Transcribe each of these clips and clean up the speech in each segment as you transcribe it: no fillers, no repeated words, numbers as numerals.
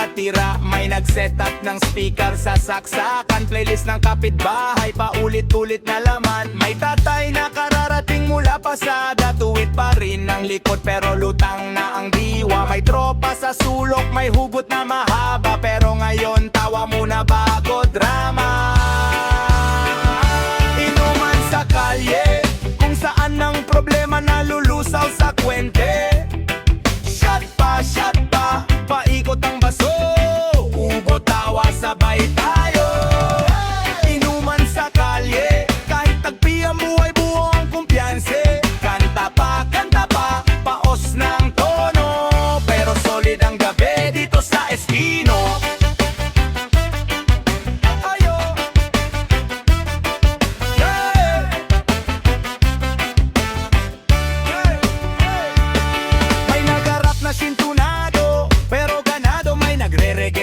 nakatira. May nag-set up ng speaker sa saksakan, playlist ng kapitbahay, paulit-ulit na laman. May tatay na kararating mula pasada, tuwid pa rin ang likod pero lutang na ang diwa. May tropa sa sulok, may hugot na mahaba, pero ngayon tawa muna bago drama. Inuman sa kalye, kung saan ang problema nalulusaw sa kwente. Shot pa, paikot ang baso, ubo tawa sabay tayo. Inuman sa kalye, kahit tagpi ang buhay buo ang kumpiyanse. Kanta pa, paos ng tono, pero solid ang gabi dito sa Eskino.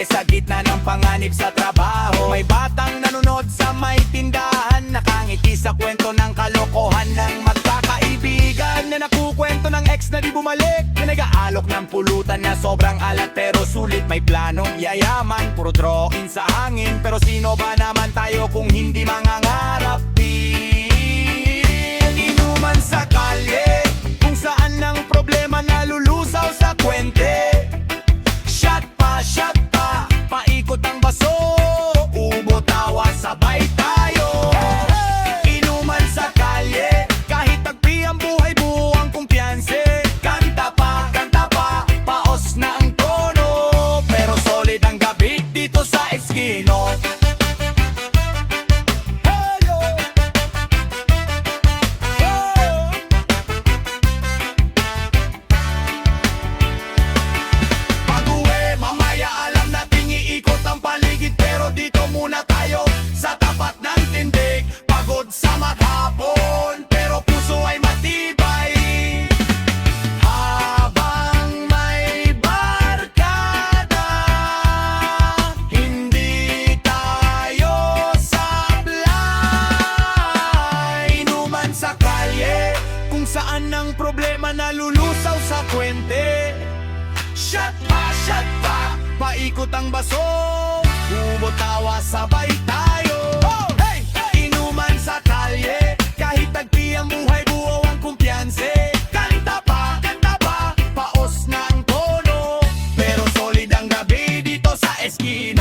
Sa gitna ng panganib sa trabaho, may batang nanonood sa may tindahan, nakangiti sa kwento ng kalokohan ng magkakaibigan, na nakukwento ng ex na di bumalik, na nag-aalok ng pulutan na sobrang alat pero sulit. May planong yayaman, puro drawing sa hangin, pero sino ba naman tayo kung hindi mangangarap din? Inuman sa kalye, kung saan ang problema nalulusaw sa kwente. Shot pa, paikot ang baso, ubo tawa sabay tayo. Inuman sa kalye, kahit tagpi ang buhay buo ang kumpiyanse. Kanta pa, paos na ang tono, pero solid ang gabi dito sa Eskino. Dito muna tayo sa tapat ng tindig, pagod sa maghapon pero puso ay matibay. Habang may barkada, hindi tayo sablay. Inuman sa kalye, kung saan ang problema nalulusaw sa kwente. Shot pa, paikot ang baso, ubo tawa sabay tayo. Inuman sa kalye, kahit tagpi ang buhay buo ang kumpiyanse. Kanta pa, paos na ang tono, pero solid ang gabi dito sa Eskino.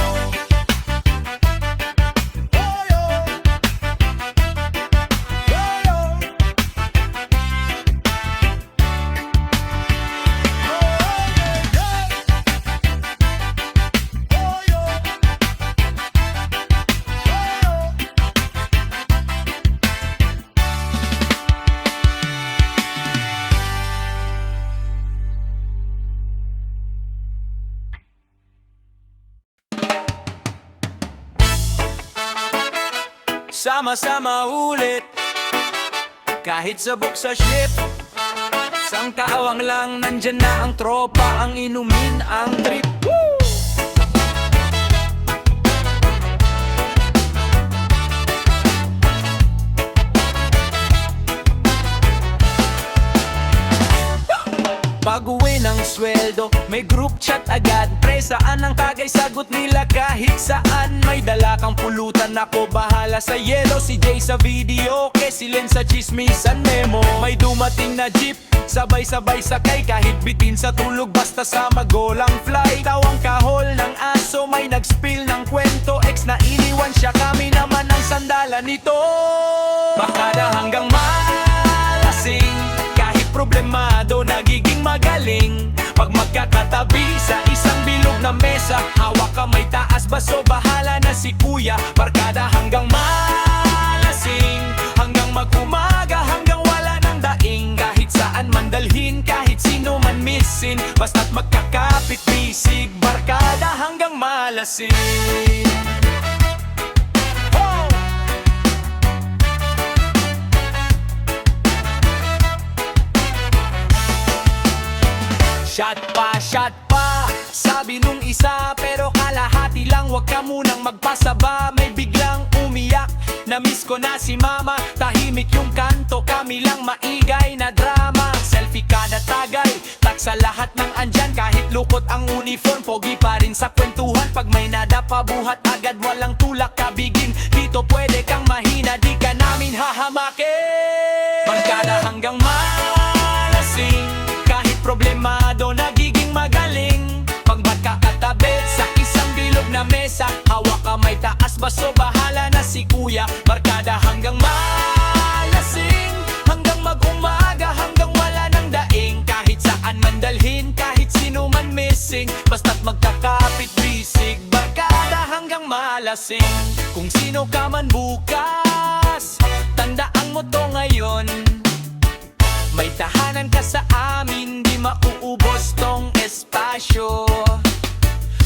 Sama-sama ulit, kahit sabog sa ship. Sang kaawang lang, nandyan na ang tropa, ang inumin, ang trip. Woo! Pag-uwi ng sweldo, may group chat agad. Pre, saan ang tagay? Sagot nila kahit saan. May dala kang pulutan, ako bahala sa yelo. Si Jay sa video, si Len sa chismisan memo. May dumating na jeep, sabay-sabay sakay. Kahit bitin sa tulog, basta sa magolang fly. Tawang kahol ng aso, may nag-spill ng kwento. Ex na iniwan siya, kami naman ang sandalan nito. Bakada hanggang malasing, problemado, nagiging magaling. Pag magkakatabi sa isang bilog na mesa, hawak kamay taas, baso, bahala na si kuya. Barkada hanggang malasing, hanggang mag-umaga, hanggang wala ng daing. Kahit saan man dalhin, kahit sino man missin, basta't magkakapit-bisig. Barkada hanggang malasing. Shot pa, sabi nung isa, pero kalahati lang, wag ka munang magpasaba. May biglang umiyak, na-miss ko na si mama. Tahimik yung kanto, kami lang maigay na drama. Selfie kada tagay, sa lahat ng andyan. Kahit lukot ang uniform, pogi pa rin sa kwentuhan. Pag may nada pabuhat agad, walang tulak kabigin. Dito pwede kang mahina, di ka namin hahamakin. Barkada hanggang malasing, kahit problemado nagiging magaling. Pag magkakatabi sa isang bilog na mesa, hawak kamay taas, baso bahala na si kuya. Barkada hanggang malasing, hanggang mag-umaga, hanggang wala ng daing. Kahit saan man dalhin, kahit sino man missing, basta't magkakapit bisig. Barkada hanggang malasing. Kung sino ka man bukas, tandaan mo to ngayon. May tahanan ka sa amin, di mauubos tong espasyo.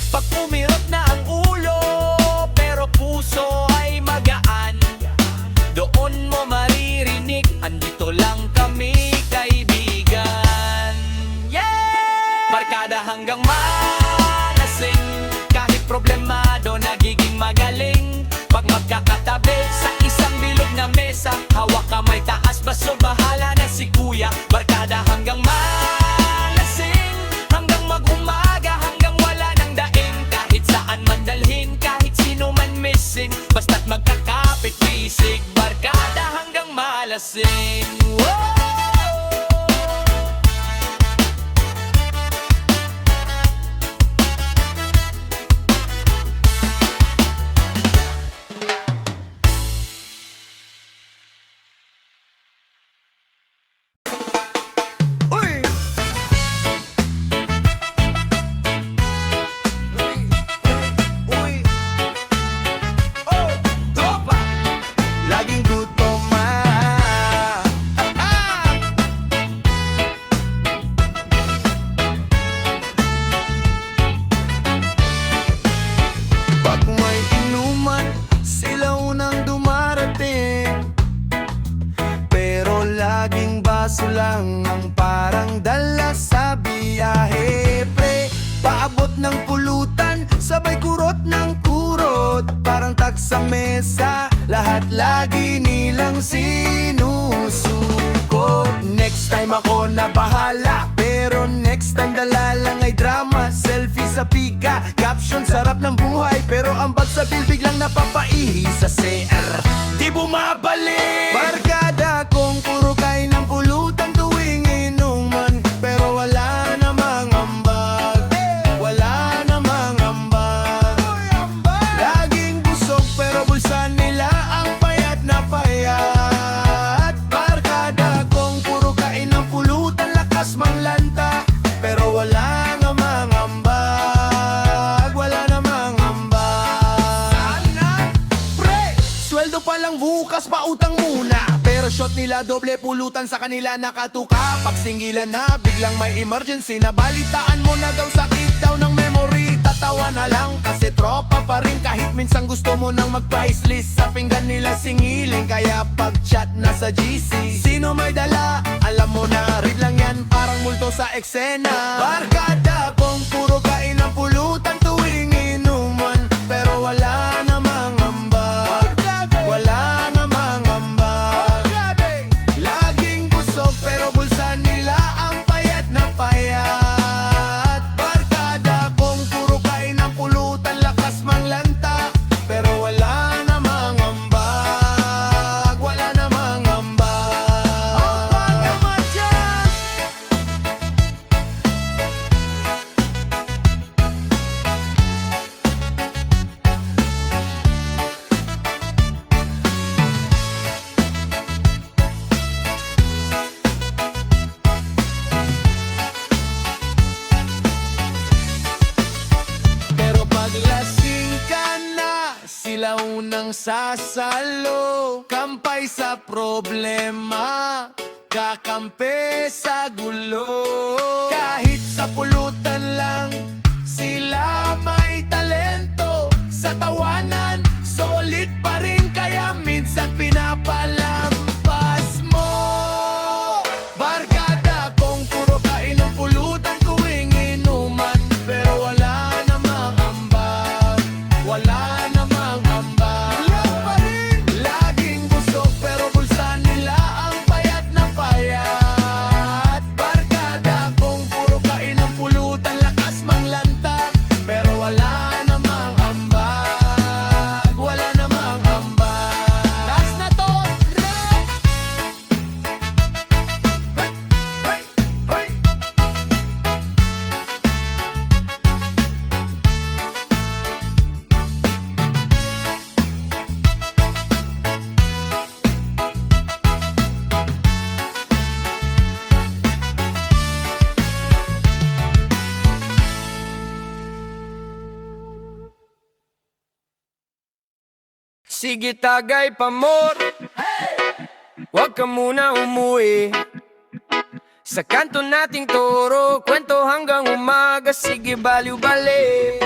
Pag umirot na ang ulo, pero puso ay magaan, doon mo maririnig, andito lang kami kaibigan. Yeah! Barkada hanggang malasing, kahit problemado nagiging magaling. Pag magkakatabi sa isang bilog na mesa, hawak kamay taas, baso bahala na si kuya. Barkada hanggang malasing, hanggang mag-umaga, hanggang wala ng daing. Kahit saan man dalhin, kahit sino man missing, basta't magkakapit bisig. Barkada hanggang malasing. Whoa! Baso lang ang parang dala sa biyahe, pre. Paabot ng pulutan, sabay kurot ng kurot. Parang tag sa mesa, lahat lagi nilang sinusukot. Next time ako na bahala, pero next time dala lang ay drama. Selfie sa pika, caption sarap ng buhay, pero ang bag sa bill biglang napapaihi sa CR. Di bumabalik. Barkada kong puro kain ng pulutan tuwing inuman, pero wala namang ambag, wala namang ambag. Laging busog pero bulsa nila ang payat na payat. Barkada kong puro kain ng pulutan, lakas manglanta, pero wala namang ambag, wala namang ambag. Sana, pre! Sweldo pa lang bukas, pautang muna, pero shot nila doble, pulutan sa kanila nakatuka. Pag singilan na, biglang may emergency na balitaan mo na daw, sakit daw ng memory. Tatawa na lang kasi tropa pa rin, kahit minsan gusto mo nang mag-price list. Sa pinggan nila singiling, kaya pag chat na sa GC, sino may dala, alam mo na, read lang yan, parang multo sa eksena. Barkada kong puro kain ng pulutan tuwing inuman, pero wala namang ambag, wala namang ambag. Laging busog pero bulsa nila ang payat na payat. Barkada kong puro kain ng pulutan, lakas manglanta, pero wala namang ambag, wala namang ambag. Ambag naman dyan! Pero pag lasing ka na, sila unang sasalo. Kampay sa problema, kakampi sa gulo. Kahit sa pulutan lang, sila may talento. Sa tawanan, solid pa rin, kaya minsan pinapalampas mo. Barkada kong puro kain ng pulutan tuwing inuman, pero wala namang ambag, wala namang ambag. Laging busog pero bulsa nila ang payat na payat. Barkada kong puro kain Sige tagay pamor, huwag ka muna umuwi. Sa kanto nating toro, kwento hanggang umaga. Sige baliw bali.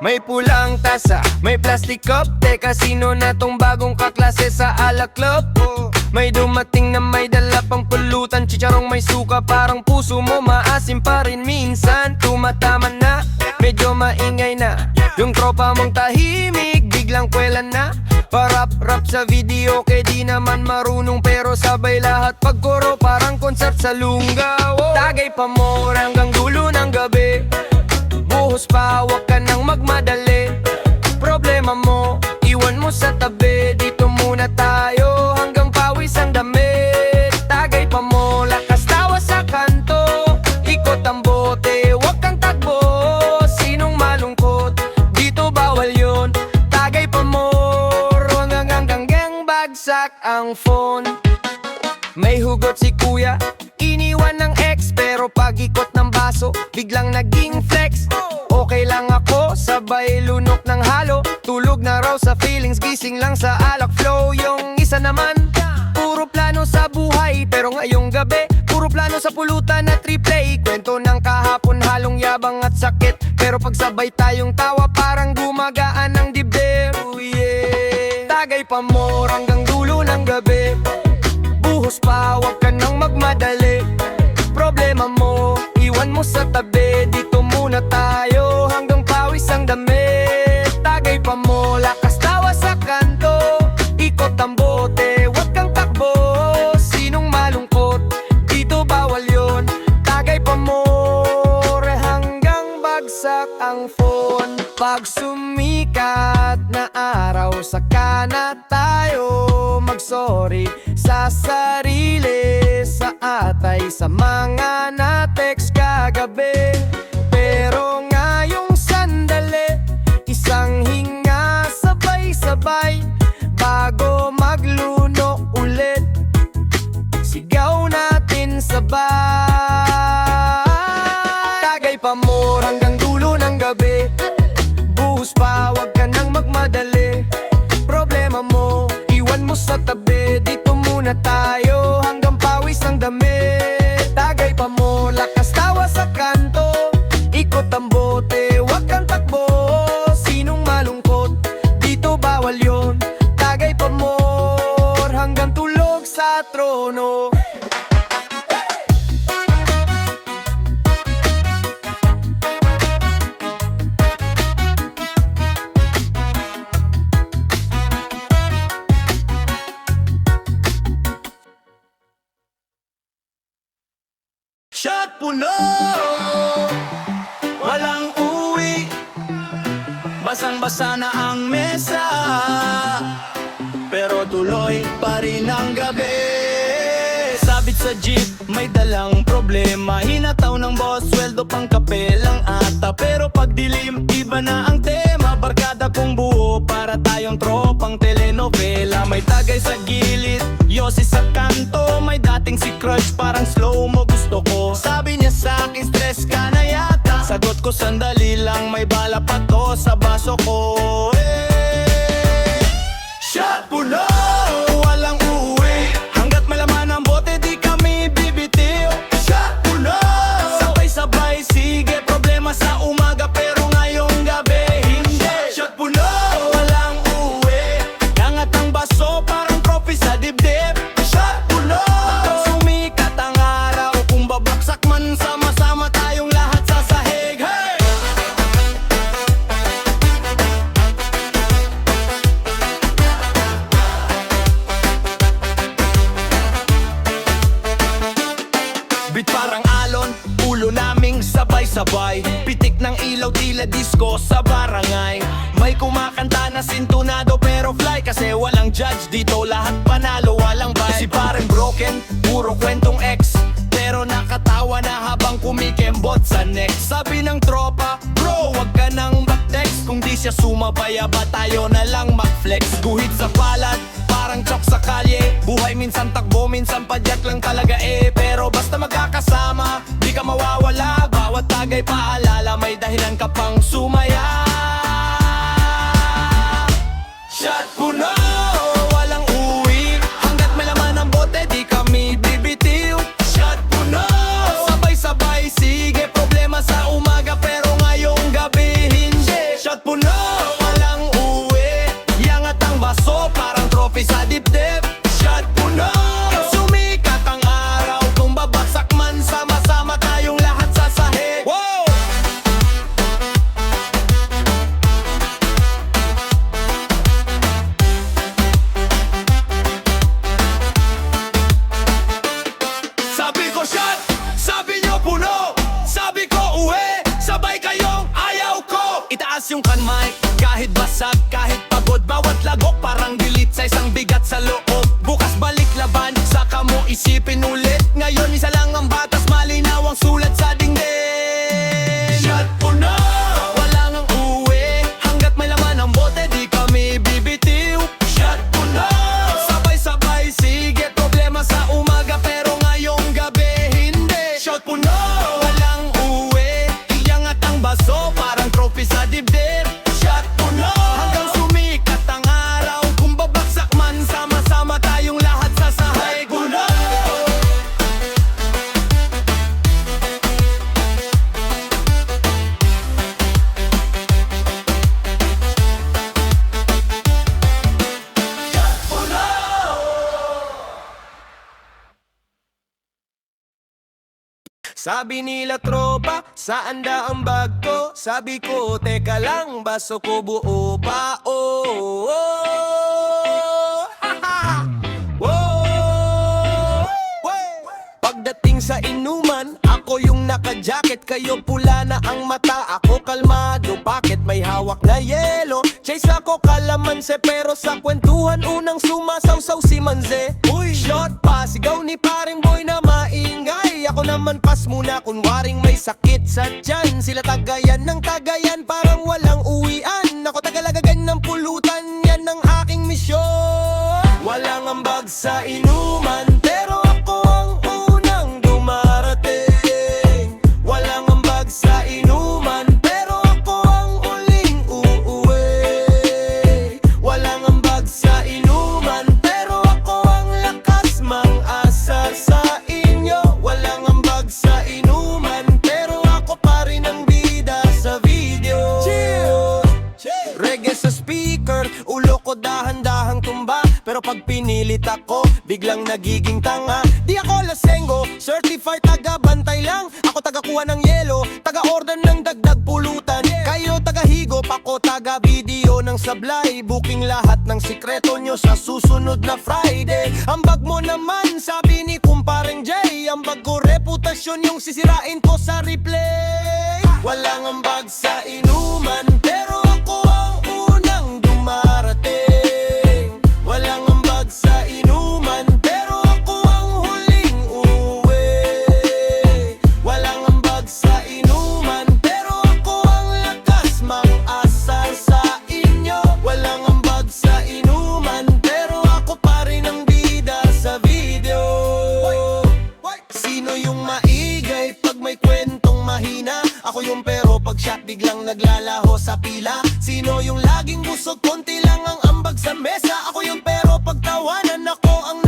May pulang tasa, may plastic cup. Teka, sino na tong bagong kaklase sa Ala Club? May dumating na may dala pang pulutan. Chicharong may suka, parang puso mo maasim pa rin minsan. Tumatama na, medyo maingay na. Yung tropa mong tahimik, biglang kwelan na. Parap-rap sa video, kaya di naman marunong. Pero sabay lahat pagkoro, parang concert sa lungga. Tagay pa mo hanggang dulo ng gabi. Buhos pa, wag ka nang magmadali. Problema mo, iwan mo sa tabi. Dito muna tayo hanggang pawis ang damit. Tagay pa mo, lakas tawa sa kanto. Ikot ang bote, wag kang takbo. Sinong malungkot, dito bawal yun. Tagay pa mo, hanggang bagsak ang phone. May hugot si kuya, iniwan ng ex. Pero pag-ikot ng baso, biglang naging flex. Okay lang ako, sabay lunok ng halo. Tulog na raw sa feelings, gising lang sa alak flow. Yung isa naman, puro plano sa buhay. Pero ngayong gabi, puro plano sa pulutan at replay. Kwento ng kahapon, halong yabang at sakit. Pero pagsabay tayong tawa, parang gumagaan ng dibdib. Oh yeah. Tagay pa mo hanggang dulo ng gabi. Buhos pa, wag ka nang magmadali. Problema mo, iwan mo sa tabi. Dito muna tayo hanggang pawis ang damit. Tagay pa mo, lakas tawa sa kanto. Ikot ang bote, wag kang takbo. Sinong malungkot, dito bawal yun. Tagay pa mo, hanggang bagsak ang phone. Pag sumikat na araw, saka na tayo mag-sorry sa sarili, sa atay, sa mga na-text kagabi. Pero ngayong sandali, isang hinga sabay-sabay. Bago magluno ulit, sigaw natin sabay. Tagay pa mo hanggang dulo ng gabi. Buhos pa, wag ka nang magmadali. Problema mo, iwan mo sa tabi. Dito muna tayo hanggang pawis ang damit. Tagay pa mo, lakas tawa sa kanto. Ikot ang bote, wag kang takbo. Sinong malungkot, dito bawal yun. Tagay pa mo, hanggang tulog sa trono. Shot puno, walang uwi. Basang-basa na ang mesa, pero tuloy pa rin ang gabi. Sabit sa jeep, may dalang problema. Hinataw ng boss, sweldo pang kape lang ata. Pero pag dilim, iba na ang tema. Barkada kong buo, para tayong tropang telenovela. May tagay sa gilid, yosi sa kanto. May dating si crush, parang slow mo gusto ko. Sabi niya sa'kin, stress ka na yata. Sagot ko, sandali lang, may bala pa to sa baso ko. Shot puno, walang uwi. Hanggat malaman ang bote, di kami bibitiw. Shot puno, sabay-sabay, sige. Problema sa umaga, pero ngayong gabi hindi. Shot puno, walang uwi. Angat ang baso, parang trophy sa dibdib. Shot puno, pag sumikat ang araw, kung babaksak man, sama-sama tayong lahat sa sahig. Hey! Beat parang alon, ulo naming sabay-sabay. Pitik ng ilaw, tila disco sa barangay. May kumakanta na sintunado pero fly. Kasi walang judge dito, lahat panalo, walang vibe. Si parang broken, puro kwentong ex. Pero nakatawa na habang kumikembot sa next. Sabi ng tropa, bro, wag ka nang back-text. Kung di siya sumabay, ba tayo na lang mag-flex. Guhit sa palad, parang chok sa kalye. Buhay minsan takbo, minsan padyak lang talaga eh. Pero basta magkakasama, di ka mawawala. Bawat tagay paalala, may dahilan ka pang sumaya. puno, walang uwi. Hanggat may laman ang bote, di kami bibitiw. Shot puno, sabay-sabay, sige. Problema sa umaga, pero ngayong gabi hindi. Shot puno, walang uwi. Yangat ang baso, parang trophy sa dibdib. Shot puno, sumikat ang araw. Kung babagsak man, sama-sama tayong lahat sa sahig. Wow! Sabi ko shot, sabi nyo puno. Sabi ko uwi, sabay kayong ayaw ko. Itaas yung kanmay, kahit basag, kahit pagod. Bawat lagok parang gilit sa isang bigat sa loob. Bukas balik laban, saka mo isipin ulit. Ngayon isa lang ang batas, malinaw ang sulat sa dingding. Shot puno, wala ngang uwi. Hanggat may laman ang bote, di kami bibitiw. Shot puno, sabay-sabay, sige. Problema sa umaga, pero ngayong gabi hindi. Shot puno, walang uwi. Iyangat ang baso, parang trophy sa dibdib. Shot puno, hanggang sumikat ang araw. Kung babagsak man, sama-sama tayong lahat sa sahig. Puno! Sabi nila tropa, saan da ang bag ko? Sabi ko, teka lang, baso ko buo pa. Oh, oh, ha, ha. Oh, wey. Pagdating sa inuman, ako yung naka-jacket. Kayo pula na ang mata, ako kalmado. Bakit may hawak na yelo? Chase ako kalamanse, pero sa kwentuhan unang sumasawsaw si Manze. Uy, shot pa, sigaw ni paring boy na maingay. Ako naman pas muna, kunwaring may sakit sa tiyan. Sila tagayan ng tagayan, parang walang uwian. Ako tagalagagan ng pulutan, yan ang aking misyon. Walang ambag sa inuman, pero ako ang unang dumarating. Walang ambag sa inuman, pero ako ang uling uuwi. Walang ambag sa inuman, pero ako ang lakas mang-asar sa inyo. Walang ambag sa inuman, pero ako pa rin ang bida sa video. Reggae sa speaker, ulo ko dahan-dahang tumba. Pero pag pinilit ako, biglang nagiging tanga. Di ako lasenggo, certified taga-bantay lang. Ako taga-kuha ng yelo, taga-order ng dagdag pulutan. Kayo taga-higop, ako taga-video ng sablay. Booking lahat ng sikreto nyo sa susunod na Friday. Ang bag mo naman, sabi ni kumpareng Jay. Ang bag ko reputasyon yung sisirain ko sa replay. Walang ambag sa inuman, pero ako ang unang dumarating. Walang ambag sa inuman, pero ako ang huling uwi. Walang ambag sa inuman, pero ako ang lakas mang-asar sa inyo. Walang ambag sa inuman, pero ako pa rin ang bida sa video. Sino yung maigay pag may kwentong mahina? Ako yung pero pag shot biglang naglalaho sa pila. Sino yung laging busog, konti lang ang ambag sa mesa? Ako yung pero pagtawanan, ako ang